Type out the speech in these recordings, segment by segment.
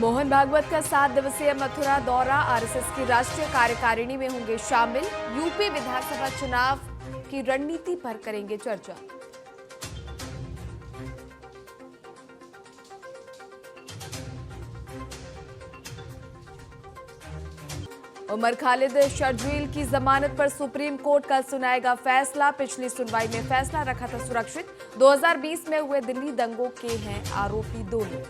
मोहन भागवत का 7 दिवसीय मथुरा दौरा, आरएसएस की राष्ट्रीय कार्यकारिणी में होंगे शामिल। यूपी विधानसभा चुनाव की रणनीति पर करेंगे चर्चा। उमर खालिद शर्जील की जमानत पर सुप्रीम कोर्ट कल सुनाएगा फैसला। पिछली सुनवाई में फैसला रखा था सुरक्षित। 2020 में हुए दिल्ली दंगों के हैं आरोपी दोनों।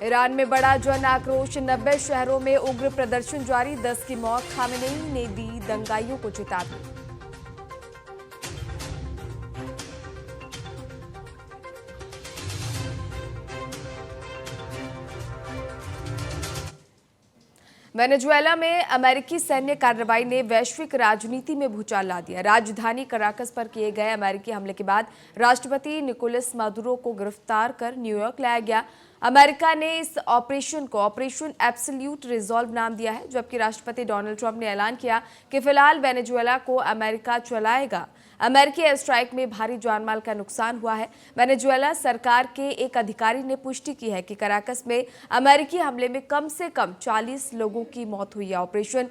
ईरान में बड़ा जन आक्रोश, 90 शहरों में उग्र प्रदर्शन जारी। 10 की मौत, खामेनेई ने दी दंगाइयों को चेतावनी। वेनेजुएला में अमेरिकी सैन्य कार्रवाई ने वैश्विक राजनीति में भूचाल ला दिया। राजधानी कराकस पर किए गए अमेरिकी हमले के बाद राष्ट्रपति निकोलस मादुरो को गिरफ्तार कर न्यूयॉर्क लाया गया। अमेरिका ने इस ऑपरेशन को ऑपरेशन एब्सोल्यूट रिजॉल्व नाम दिया है, जबकि राष्ट्रपति डोनाल्ड ट्रंप ने ऐलान किया कि फिलहाल वेनेजुएला को अमेरिका चलाएगा। अमेरिकी एयर स्ट्राइक में भारी जानमाल का नुकसान हुआ है। वेनेजुएला सरकार के एक अधिकारी ने पुष्टि की है कि कराकस में अमेरिकी हमले में कम से कम 40 लोगों की मौत हुई है। ऑपरेशन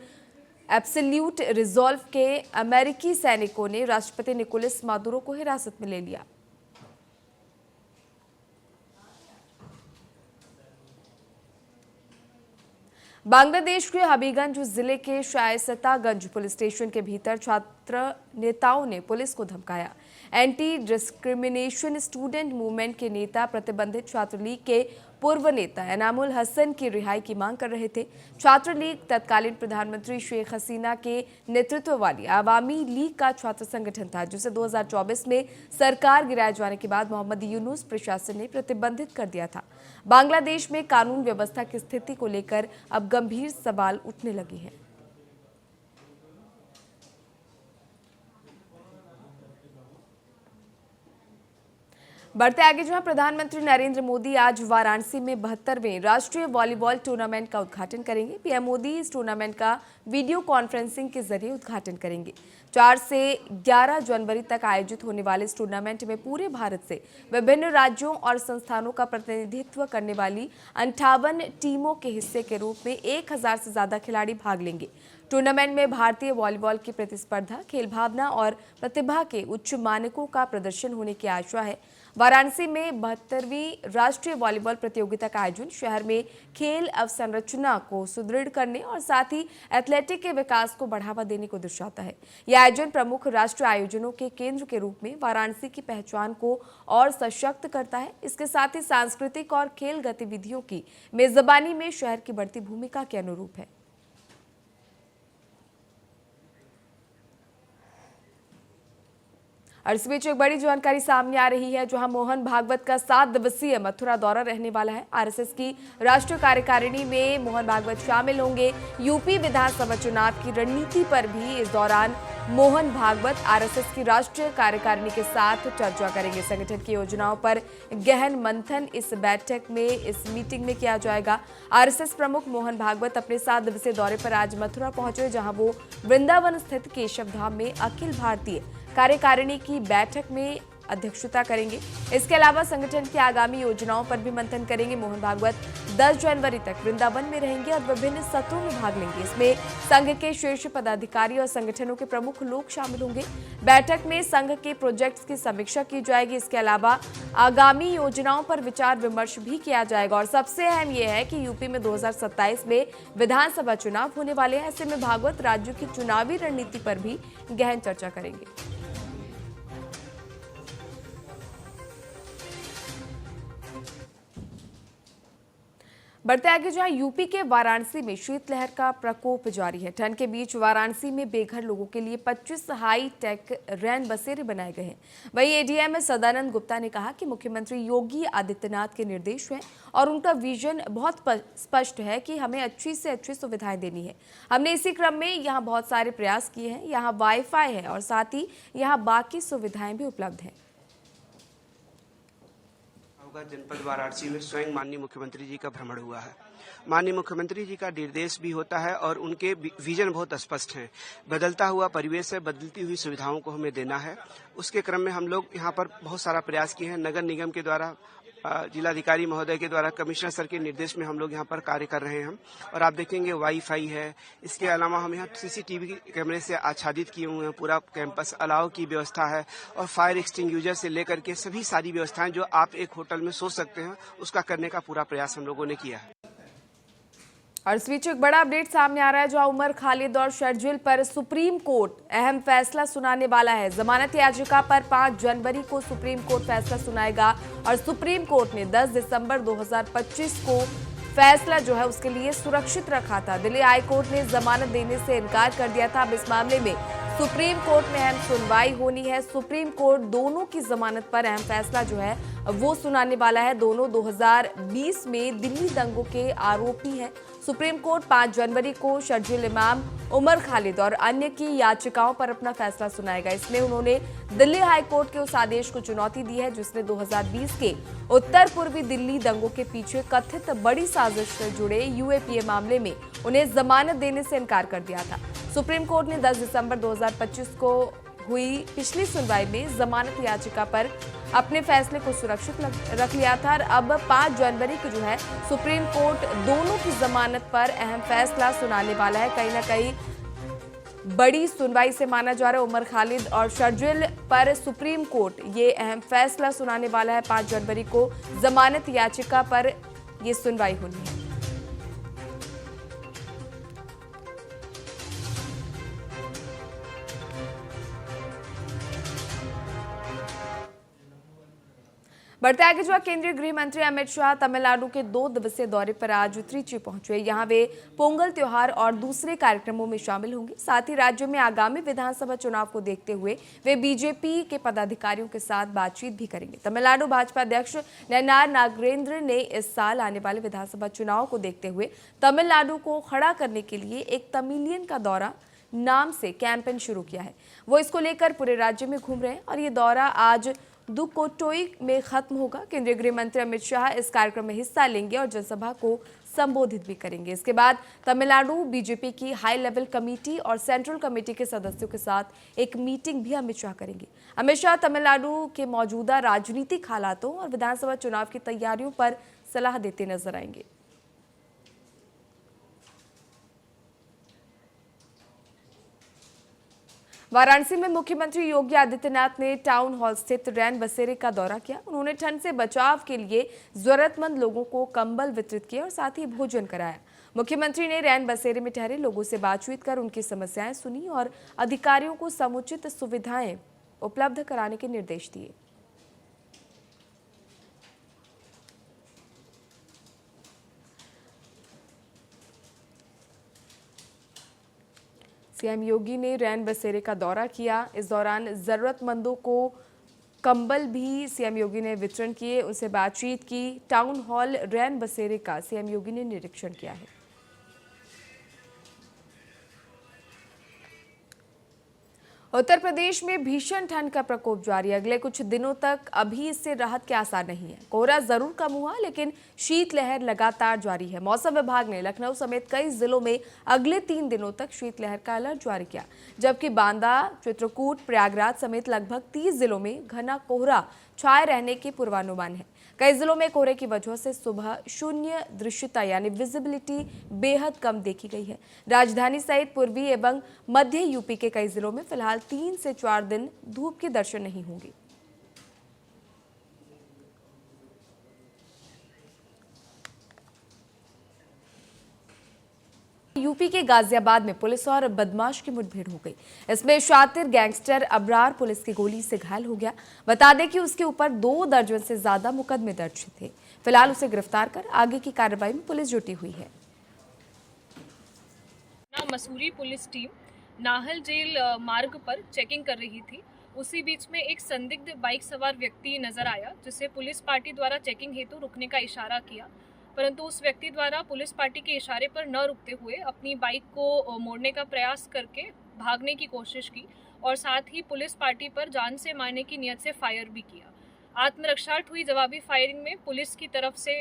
एब्सोल्यूट रिजॉल्व के अमेरिकी सैनिकों ने राष्ट्रपति निकोलस मादुरो को हिरासत में ले लिया। बांग्लादेश के हबीबगंज जिले के शायस्तागंज पुलिस स्टेशन के भीतर छात्र नेताओं ने पुलिस को धमकाया। एंटी डिस्क्रिमिनेशन स्टूडेंट मूवमेंट के नेता प्रतिबंधित छात्र लीग के पूर्व नेता एनामुल हसन की रिहाई की मांग कर रहे थे। छात्र लीग तत्कालीन प्रधानमंत्री शेख हसीना के नेतृत्व वाली आवामी लीग का छात्र संगठन था, जिसे 2024 में सरकार गिराए जाने के बाद मोहम्मद यूनुस प्रशासन ने प्रतिबंधित कर दिया था। बांग्लादेश में कानून व्यवस्था की स्थिति को लेकर अब गंभीर सवाल उठने लगे हैं। बढ़ते आगे, जहां प्रधानमंत्री नरेंद्र मोदी आज वाराणसी में 72वें राष्ट्रीय वॉलीबॉल टूर्नामेंट का उद्घाटन करेंगे। पीएम मोदी इस टूर्नामेंट का वीडियो कॉन्फ्रेंसिंग के जरिए उद्घाटन करेंगे। 4 से 11 जनवरी तक आयोजित होने वाले इस टूर्नामेंट में पूरे भारत से विभिन्न राज्यों और संस्थानों का प्रतिनिधित्व करने वाली 58 टीमों के हिस्से के रूप में 1000 से ज्यादा खिलाड़ी भाग लेंगे। टूर्नामेंट में भारतीय वॉलीबॉल की प्रतिस्पर्धा, खेल भावना और प्रतिभा के उच्च मानकों का प्रदर्शन होने की आशा है। वाराणसी में 72वीं राष्ट्रीय वॉलीबॉल प्रतियोगिता का आयोजन शहर में खेल अवसंरचना को सुदृढ़ करने और साथ ही एथलेटिक के विकास को बढ़ावा देने को दर्शाता है। यह आयोजन प्रमुख राष्ट्रीय आयोजनों के केंद्र के रूप में वाराणसी की पहचान को और सशक्त करता है। इसके साथ ही सांस्कृतिक और खेल गतिविधियों की मेजबानी में शहर की बढ़ती भूमिका के अनुरूप है। और इस बीच एक बड़ी जानकारी सामने आ रही है, जहां मोहन भागवत का 7 दिवसीय मथुरा दौरा रहने वाला है। आरएसएस की राष्ट्रीय कार्यकारिणी में मोहन भागवत शामिल होंगे। यूपी विधानसभा चुनाव की रणनीति पर भी इस दौरान मोहन भागवत आरएसएस की राष्ट्रीय कार्यकारिणी के साथ चर्चा करेंगे। संगठन की योजनाओं पर गहन मंथन इस बैठक में, इस मीटिंग में किया जाएगा। आरएसएस प्रमुख मोहन भागवत अपने 7 दिवसीय दौरे पर आज मथुरा पहुंचे, जहां वो वृंदावन स्थित केशव धाम में अखिल भारतीय कार्यकारिणी की बैठक में अध्यक्षता करेंगे। इसके अलावा संगठन की आगामी योजनाओं पर भी मंथन करेंगे। मोहन भागवत 10 जनवरी तक वृंदावन में रहेंगे और विभिन्न सत्रों में भाग लेंगे। इसमें संघ के शीर्ष पदाधिकारी और संगठनों के प्रमुख लोग शामिल होंगे। बैठक में संघ के प्रोजेक्ट्स की समीक्षा की जाएगी। इसके अलावा आगामी योजनाओं पर विचार विमर्श भी किया जाएगा। और सबसे अहम यह है कि यूपी में 2027 में विधानसभा चुनाव होने वाले हैं। ऐसे में भागवत राज्य की चुनावी रणनीति पर भी गहन चर्चा करेंगे। बढ़ते आगे, जहां यूपी के वाराणसी में शीतलहर का प्रकोप जारी है। ठंड के बीच वाराणसी में बेघर लोगों के लिए 25 हाई टेक रैन बसेरे बनाए गए हैं। वहीं एडीएम सदानंद गुप्ता ने कहा कि मुख्यमंत्री योगी आदित्यनाथ के निर्देश हैं और उनका विजन बहुत स्पष्ट है कि हमें अच्छी से अच्छी सुविधाएं देनी है। हमने इसी क्रम में यहाँ बहुत सारे प्रयास किए हैं। यहाँ वाईफाई है और साथ ही यहाँ बाकी सुविधाएं भी उपलब्ध हैं। जनपद वाराणसी में स्वयं माननीय मुख्यमंत्री जी का भ्रमण हुआ है। माननीय मुख्यमंत्री जी का निर्देश भी होता है और उनके विजन बहुत स्पष्ट हैं। बदलता हुआ परिवेश है, बदलती हुई सुविधाओं को हमें देना है। उसके क्रम में हम लोग यहाँ पर बहुत सारा प्रयास किए हैं। नगर निगम के द्वारा, जिलाधिकारी महोदय के द्वारा, कमिश्नर सर के निर्देश में हम लोग यहाँ पर कार्य कर रहे हैं। और आप देखेंगे वाईफाई है, इसके अलावा हम यहाँ सीसीटीवी कैमरे से आच्छादित किए हुए हैं पूरा कैंपस, अलाव की व्यवस्था है और फायर एक्सटिंग्विशर से लेकर के सभी सारी व्यवस्थाएं जो आप एक होटल में सोच सकते हैं, उसका करने का पूरा प्रयास हम लोगों ने किया है। और इस बीच एक बड़ा अपडेट सामने आ रहा है, जहां उमर खालिद और शर्जील पर सुप्रीम कोर्ट अहम फैसला सुनाने वाला है। जमानत याचिका पर 5 जनवरी को सुप्रीम कोर्ट फैसला सुनाएगा और सुप्रीम कोर्ट ने 10 दिसंबर 2025 को फैसला जो है उसके लिए सुरक्षित रखा था। दिल्ली हाई कोर्ट ने जमानत देने से इनकार कर दिया था। अब इस मामले में सुप्रीम कोर्ट में अहम सुनवाई होनी है। सुप्रीम कोर्ट दोनों की जमानत पर अहम फैसला जो है वो सुनाने वाला है। दोनों 2020 में दिल्ली दंगों के आरोपी हैं। सुप्रीम कोर्ट 5 जनवरी को शर्जील इमाम, उमर खालिद और अन्य की याचिकाओं पर अपना फैसला सुनाएगा। इसमें उन्होंने दिल्ली हाई कोर्ट के उस आदेश को चुनौती दी है जिसने 2020 के उत्तर पूर्वी दिल्ली दंगों के पीछे कथित बड़ी साजिश से जुड़े यूएपीए मामले में उन्हें जमानत देने से इनकार कर दिया था। सुप्रीम कोर्ट ने 10 दिसंबर 2025 को हुई पिछली सुनवाई में जमानत याचिका पर अपने फैसले को सुरक्षित रख लिया था और अब 5 जनवरी को जो है सुप्रीम कोर्ट दोनों की जमानत पर अहम फैसला सुनाने वाला है। कहीं ना कहीं बड़ी सुनवाई से माना जा रहा है। उमर खालिद और शर्जील पर सुप्रीम कोर्ट ये अहम फैसला सुनाने वाला है। 5 जनवरी को जमानत याचिका पर ये सुनवाई होनी है। बढ़ते आगे जो केंद्रीय गृह मंत्री अमित शाह तमिलनाडु के 2 दिवसीय दौरे पर आज त्रिची पहुंचे। यहां वे पोंगल त्योहार और दूसरे कार्यक्रमों में शामिल होंगे। साथ ही राज्य में आगामी विधानसभा चुनाव को देखते हुए वे बीजेपी के पदाधिकारियों के साथ बातचीत भी करेंगे। तमिलनाडु भाजपा अध्यक्ष नयनार नागेंद्र ने इस साल आने वाले विधानसभा चुनाव को देखते हुए तमिलनाडु को खड़ा करने के लिए एक तमिलियन का दौरा नाम से कैंपेन शुरू किया है। वो इसको लेकर पूरे राज्य में घूम रहे हैं और ये दौरा आज दुकोटोई में खत्म होगा। केंद्रीय गृह मंत्री अमित शाह इस कार्यक्रम में हिस्सा लेंगे और जनसभा को संबोधित भी करेंगे। इसके बाद तमिलनाडु बीजेपी की हाई लेवल कमेटी और सेंट्रल कमेटी के सदस्यों के साथ एक मीटिंग भी अमित शाह करेंगे। अमित शाह तमिलनाडु के मौजूदा राजनीतिक हालातों और विधानसभा चुनाव की तैयारियों पर सलाह देते नजर आएंगे। वाराणसी में मुख्यमंत्री योगी आदित्यनाथ ने टाउन हॉल स्थित रैन बसेरे का दौरा किया। उन्होंने ठंड से बचाव के लिए जरूरतमंद लोगों को कंबल वितरित किए और साथ ही भोजन कराया। मुख्यमंत्री ने रैन बसेरे में ठहरे लोगों से बातचीत कर उनकी समस्याएं सुनी और अधिकारियों को समुचित सुविधाएं उपलब्ध कराने के निर्देश दिए। सीएम योगी ने रैन बसेरे का दौरा किया। इस दौरान जरूरतमंदों को कंबल भी सीएम योगी ने वितरण किए, उनसे बातचीत की। टाउन हॉल रैन बसेरे का सीएम योगी ने निरीक्षण किया है। उत्तर प्रदेश में भीषण ठंड का प्रकोप जारी है। अगले कुछ दिनों तक अभी इससे राहत के आसार नहीं है। कोहरा जरूर कम हुआ लेकिन शीतलहर लगातार जारी है। मौसम विभाग ने लखनऊ समेत कई जिलों में अगले 3 दिनों तक शीतलहर का अलर्ट जारी किया, जबकि बांदा, चित्रकूट, प्रयागराज समेत लगभग 30 जिलों में घना कोहरा छाए रहने के पूर्वानुमान है। कई जिलों में कोहरे की वजह से सुबह शून्य दृश्यता यानी विजिबिलिटी बेहद कम देखी गई है। राजधानी सहित पूर्वी एवं मध्य यूपी के कई जिलों में फिलहाल 3 से 4 दिन धूप के दर्शन नहीं होंगे। यूपी के गाजियाबाद में पुलिस और बदमाश की मुठभेड़ हो गई। इसमें शातिर गैंगस्टर अबरार पुलिस की गोली से घायल हो गया। बता दें कि उसके ऊपर 2 दर्जन से ज्यादा मुकदमे दर्ज थे। फिलहाल उसे गिरफ्तार कर आगे की कार्रवाई में पुलिस जुटी हुई है। मसूरी पुलिस टीम नाहल जेल मार्ग पर चेकिंग कर रही थी। उसी बीच में एक संदिग्ध बाइक सवार व्यक्ति नजर आया, जिसे पुलिस पार्टी द्वारा चेकिंग हेतु रुकने का इशारा किया, परंतु उस व्यक्ति द्वारा पुलिस पार्टी के इशारे पर न रुकते हुए अपनी बाइक को मोड़ने का प्रयास करके भागने की कोशिश की और साथ ही पुलिस पार्टी पर जान से मारने की नियत से फायर भी किया। आत्मरक्षार्थ हुई जवाबी फायरिंग में पुलिस की तरफ से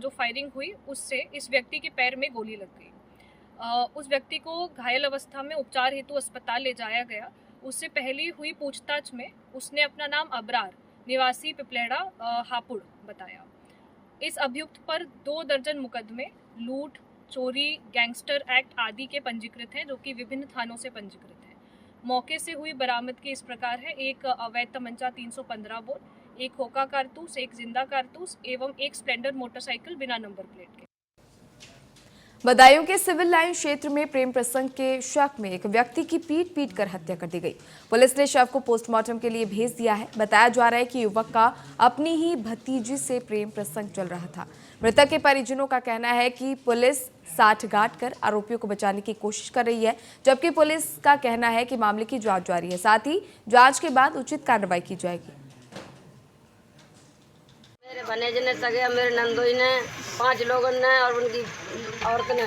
जो फायरिंग हुई उससे इस व्यक्ति के पैर में गोली लग गई। उस व्यक्ति को घायल अवस्था में उपचार हेतु अस्पताल ले जाया गया। उससे पहले हुई पूछताछ में उसने अपना नाम अबरार निवासी पिपलेड़ा हापुड़ बताया। इस अभियुक्त पर 2 दर्जन मुकदमे लूट, चोरी, गैंगस्टर एक्ट आदि के पंजीकृत हैं, जो कि विभिन्न थानों से पंजीकृत हैं। मौके से हुई बरामदगी इस प्रकार है: एक अवैध तमंचा 315 बोर, एक खोखा कारतूस, एक जिंदा कारतूस एवं एक स्प्लेंडर मोटरसाइकिल बिना नंबर प्लेट के। बदायूं के सिविल लाइन क्षेत्र में प्रेम प्रसंग के शक में एक व्यक्ति की पीट कर हत्या कर दी गई। पुलिस ने शव को पोस्टमार्टम के लिए भेज दिया है। बताया जा रहा है कि युवक का अपनी ही भतीजी से प्रेम प्रसंग चल रहा था। मृतक के परिजनों का कहना है कि पुलिस साठगांठ कर आरोपियों को बचाने की कोशिश कर रही है, जबकि पुलिस का कहना है कि मामले की जांच जारी है। साथ ही जांच के बाद उचित कार्रवाई की जाएगी। मेरे भनेज ने सगे मेरे नंदोई ने 5 लोगों ने और उनकी औरत ने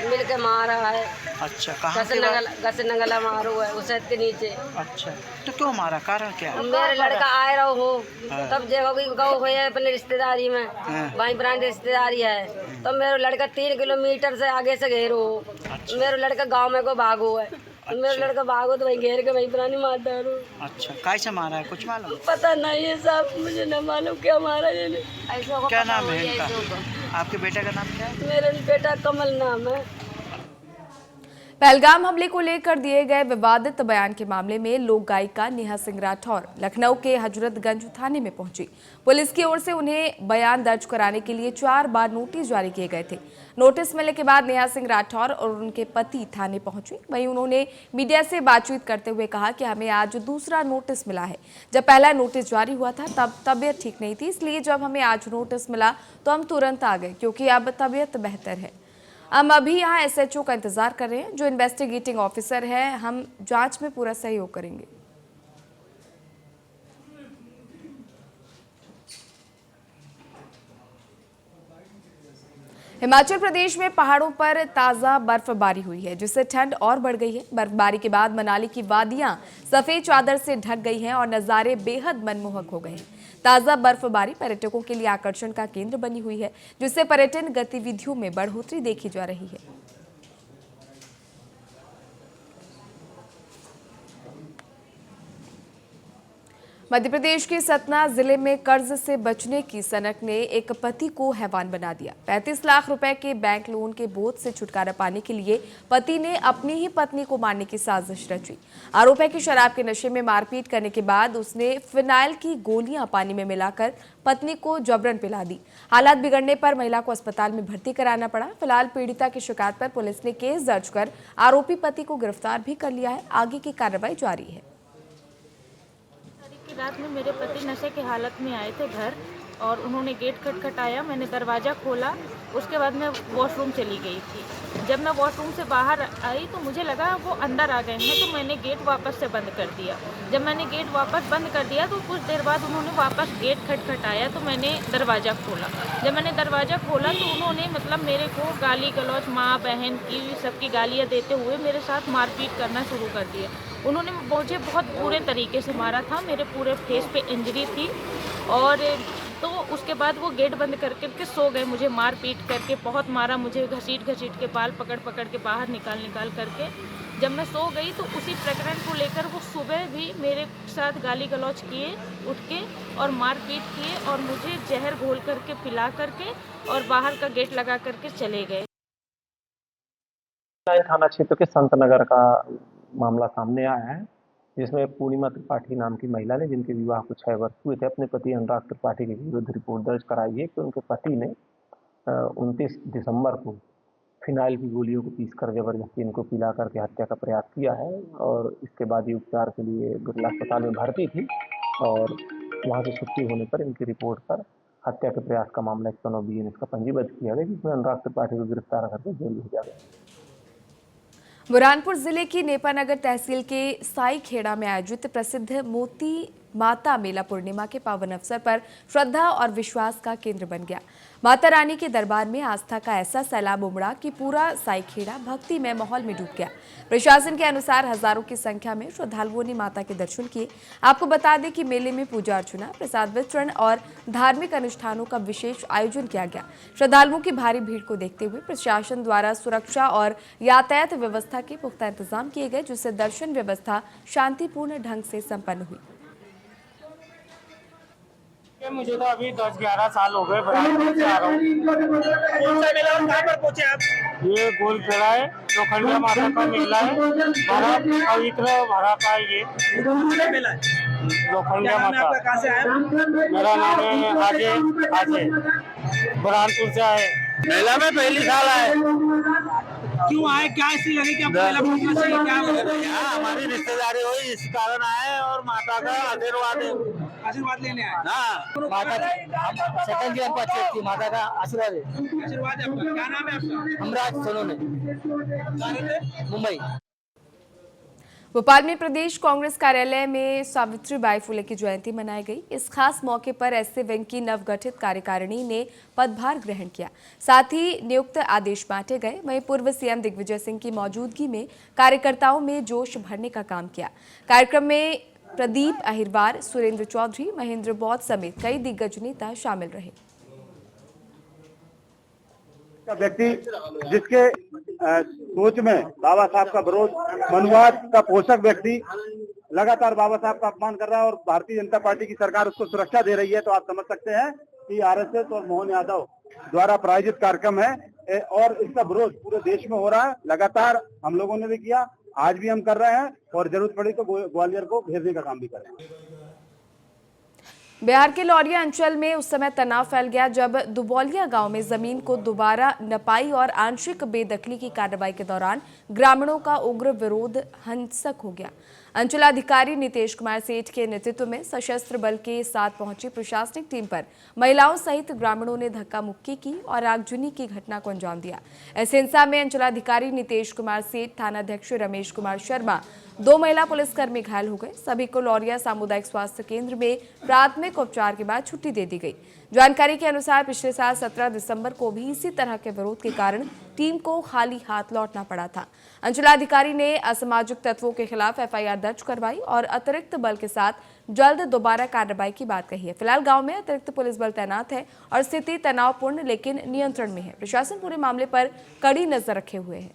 मिल के मारा है। अच्छा, कहाँ के घस नंगला मारो है उसे के नीचे। अच्छा, तो क्यों मारा, कारण क्या है? मेरे लड़का आए रहो हो तब देखो कि गौ हुई है अपने रिश्तेदारी में, भाई बहन रिश्तेदारी है, तो मेरे लड़का 3 किलोमीटर से आगे से घेरो हो। मेरे लड़का गाँव में को भागो है। मेरा लड़का भागो तो वही घेर के वही पुरानी मार डालो। अच्छा, कैसे मारा है कुछ मालूम? पता नहीं है साहब, मुझे न मालूम क्या मारा ये। क्या नाम है इनका? आपके बेटे का नाम क्या है? मेरा बेटा कमल नाम है। पहलगाम हमले को लेकर दिए गए विवादित बयान के मामले में लोक गायिका नेहा सिंह राठौर लखनऊ के हजरतगंज थाने में पहुंची। पुलिस की ओर से उन्हें बयान दर्ज कराने के लिए 4 बार नोटिस जारी किए गए थे। नोटिस मिलने के बाद नेहा सिंह राठौर और उनके पति थाने पहुंची। वहीं उन्होंने मीडिया से बातचीत करते हुए कहा कि हमें आज दूसरा नोटिस मिला है। जब पहला नोटिस जारी हुआ था तब तबीयत ठीक नहीं थी, इसलिए जब हमें आज नोटिस मिला तो हम तुरंत आ गए, क्योंकि अब तबीयत बेहतर है। हम अभी यहाँ एसएचओ का इंतजार कर रहे हैं, जो इन्वेस्टिगेटिंग ऑफिसर है। हम जांच में पूरा सहयोग करेंगे। हिमाचल प्रदेश में पहाड़ों पर ताजा बर्फबारी हुई है, जिससे ठंड और बढ़ गई है। बर्फबारी के बाद मनाली की वादियां सफेद चादर से ढक गई हैं और नजारे बेहद मनमोहक हो गए हैं। ताजा बर्फबारी पर्यटकों के लिए आकर्षण का केंद्र बनी हुई है, जिससे पर्यटन गतिविधियों में बढ़ोतरी देखी जा रही है। मध्य प्रदेश के सतना जिले में कर्ज से बचने की सनक ने एक पति को हैवान बना दिया। 35 लाख रुपए के बैंक लोन के बोझ से छुटकारा पाने के लिए पति ने अपनी ही पत्नी को मारने की साजिश रची। आरोप है कि शराब के नशे में मारपीट करने के बाद उसने फिनाइल की गोलियां पानी में मिलाकर पत्नी को जबरन पिला दी। हालात बिगड़ने पर महिला को अस्पताल में भर्ती कराना पड़ा। फिलहाल पीड़िता की शिकायत पर पुलिस ने केस दर्ज कर आरोपी पति को गिरफ्तार भी कर लिया है। आगे की कार्रवाई जारी है। रात में मेरे पति नशे की हालत में आए थे घर, और उन्होंने गेट खटखटाया। मैंने दरवाज़ा खोला, उसके बाद मैं वॉशरूम चली गई थी। जब मैं वॉशरूम से बाहर आई तो मुझे लगा वो अंदर आ गए हैं, तो मैंने गेट वापस से बंद कर दिया। जब मैंने गेट वापस बंद कर दिया तो कुछ देर बाद उन्होंने वापस गेट खटखटाया, तो मैंने दरवाज़ा खोला। जब मैंने दरवाज़ा खोला तो उन्होंने मेरे को गाली गलौज, माँ बहन की सबकी गालियाँ देते हुए मेरे साथ मारपीट करना शुरू कर दिया। उन्होंने मुझे बहुत बुरे तरीके से मारा था, मेरे पूरे फेस पे इंजरी थी। और तो उसके बाद वो गेट बंद करके सो गए। मुझे मार पीट करके बहुत मारा, मुझे घसीट के बाल पकड़ के बाहर निकाल करके। जब मैं सो गई तो उसी प्रकरण को लेकर वो सुबह भी मेरे साथ गाली गलौज किए उठ के, और मारपीट किए, और मुझे जहर घोल करके पिला करके और बाहर का गेट लगा करके चले गए। थाना क्षेत्र के संत नगर का मामला सामने आया है, जिसमें पूर्णिमा त्रिपाठी नाम की महिला ने, जिनके विवाह को 6 वर्ष हुए थे, अपने पति अनुराग त्रिपाठी के विरुद्ध रिपोर्ट दर्ज कराई है कि उनके पति ने 29 दिसंबर को फिनाइल की गोलियों को पीसकर जबरदस्ती इनको पिला करके हत्या का प्रयास किया है। और इसके बाद ये उपचार के लिए बिरला अस्पताल में भर्ती थी, और वहाँ से छुट्टी होने पर इनकी रिपोर्ट पर हत्या के प्रयास का मामला 109 BNS का पंजीबद्ध किया गया, जिसमें अनुराग त्रिपाठी को गिरफ्तार करके जेल भेजा गया। बुरहानपुर जिले की नेपानगर तहसील के साई खेड़ा में आयोजित प्रसिद्ध मोती माता मेला पूर्णिमा के पावन अवसर पर श्रद्धा और विश्वास का केंद्र बन गया। माता रानी के दरबार में आस्था का ऐसा सैलाब उमड़ा कि पूरा साईखेड़ा भक्तिमय माहौल में डूब गया। प्रशासन के अनुसार हजारों की संख्या में श्रद्धालुओं ने माता के दर्शन किए। आपको बता दें कि मेले में पूजा अर्चना, प्रसाद वितरण और धार्मिक अनुष्ठानों का विशेष आयोजन किया गया। श्रद्धालुओं की भारी भीड़ को देखते हुए प्रशासन द्वारा सुरक्षा और यातायात व्यवस्था के पुख्ता इंतजाम किए गए, जिससे दर्शन व्यवस्था शांतिपूर्ण ढंग से संपन्न हुई। मुझे तो अभी 10-11 साल हो गए बराबर से आ रहा हूँ। कौन सा मेला और कहाँ पर पहुँचे आप? ये गोल खेड़ा है, लोखंडिया माता का मेला है, बड़ा पवित्र भरा का ये मेला है। लोखंडिया माता। कहाँ से आए? मेरा नाम है अजय बुरहानपुर से आए। मेला में पहली साल आए। क्यों आए, क्या ऐसी लगे कि आपको मेला पहुंचना चाहिए? क्या हमारी रिश्तेदारी हुई इस कारण आए और माता का आशीर्वाद लेने आए। हाँ, माता सेकंड ईयर अच्छी थी, माता का आशीर्वाद है। आशीर्वाद है आपका। क्या नाम है आपका? हमराज सोनोने, मुंबई। भोपाल में प्रदेश कांग्रेस कार्यालय में सावित्रीबाई फुले की जयंती मनाई गई। इस खास मौके पर एससी विंग की नवगठित कार्यकारिणी ने पदभार ग्रहण किया, साथ ही नियुक्त आदेश बांटे गए। वहीं पूर्व सीएम दिग्विजय सिंह की मौजूदगी में कार्यकर्ताओं में जोश भरने का काम किया। कार्यक्रम में प्रदीप अहिरवार, सुरेंद्र चौधरी, महेंद्र बौद्ध समेत कई दिग्गज नेता शामिल रहे। व्यक्ति जिसके सोच में बाबा साहब का विरोध, मनुवाद का पोषक व्यक्ति लगातार बाबा साहब का अपमान कर रहा है और भारतीय जनता पार्टी की सरकार उसको सुरक्षा दे रही है, तो आप समझ सकते हैं कि आरएसएस और मोहन यादव द्वारा प्रायोजित कार्यक्रम है और इसका विरोध पूरे देश में हो रहा है। लगातार हम लोगों ने भी किया, आज भी हम कर रहे हैं और जरूरत पड़ी तो ग्वालियर को घेरने का काम भी कर रहे हैं। बिहार के लौरिया अंचल में उस समय तनाव फैल गया जब दुबौलिया गांव में जमीन को दोबारा नपाई और आंशिक बेदखली की कार्रवाई के दौरान ग्रामीणों का उग्र विरोध हिंसक हो गया। अंचलाधिकारी नितेश कुमार सेठ के नेतृत्व में सशस्त्र बल के साथ पहुंची प्रशासनिक टीम पर महिलाओं सहित ग्रामीणों ने धक्का मुक्की की और आगजनी की घटना को अंजाम दिया। इस हिंसा में अंचलाधिकारी नितेश कुमार सेठ, थानाध्यक्ष रमेश कुमार शर्मा, 2 महिला पुलिसकर्मी घायल हो गए। सभी को लौरिया सामुदायिक स्वास्थ्य केंद्र में प्राथमिक उपचार के बाद छुट्टी दे दी गई। जानकारी के अनुसार पिछले साल 17 दिसंबर को भी इसी तरह के विरोध के कारण टीम को खाली हाथ लौटना पड़ा था। अंचलाधिकारी ने असामाजिक तत्वों के खिलाफ एफआईआर दर्ज करवाई और अतिरिक्त बल के साथ जल्द दोबारा कार्रवाई की बात कही है। फिलहाल गांव में अतिरिक्त पुलिस बल तैनात है और स्थिति तनावपूर्ण लेकिन नियंत्रण में है। प्रशासन पूरे मामले पर कड़ी नजर रखे हुए है।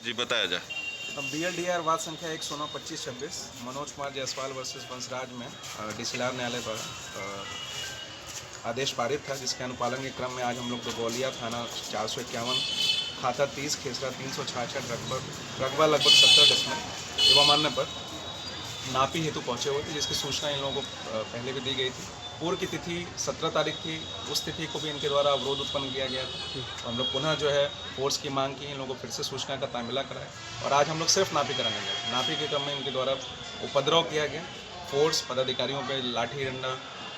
जी बताया जाए। BLDR वाद संख्या 109-25-26 मनोज कुमार जायसवाल वर्सेस वंशराज में डीसीएलआर न्यायालय द्वारा आदेश पारित था, जिसके अनुपालन के क्रम में आज हम लोग दुबौलिया थाना 451 खाता 30 खेसरा 366 रकबा लगभग 70 डिसमिल एवं अन्य पर नापी हेतु पहुंचे हुए थे, जिसकी सूचना इन लोगों को पहले भी दी गई थी। पूर्व की तिथि 17 तारीख थी, उस तिथि को भी इनके द्वारा अवरोध उत्पन्न किया गया था। तो हम लोग पुनः जो है फोर्स की मांग की, इन लोगों को फिर से सूचना का तामीला कराया और आज हम लोग सिर्फ नापी कराने गए। नापी के क्रम में इनके द्वारा उपद्रव किया गया, फोर्स पदाधिकारियों पे लाठी डंडा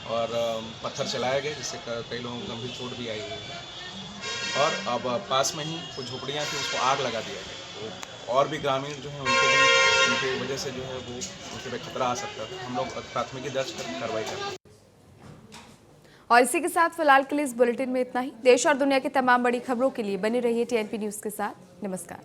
और पत्थर चलाया गया, जिससे कई लोगों को गंभीर चोट भी आई हुई है। और अब पास में ही कुछ झोपड़ियाँ थी, उसको आग लगा दिया गया। तो और भी ग्रामीण जो है उनको भी उनकी वजह से जो है वो उनके पे खतरा आ सकता था। हम लोग प्राथमिकी दर्ज कर कार्रवाई कर रहे हैं। और इसी के साथ फिलहाल के लिए इस बुलेटिन में इतना ही। देश और दुनिया की तमाम बड़ी खबरों के लिए बने रहिए TNP न्यूज़ के साथ। नमस्कार।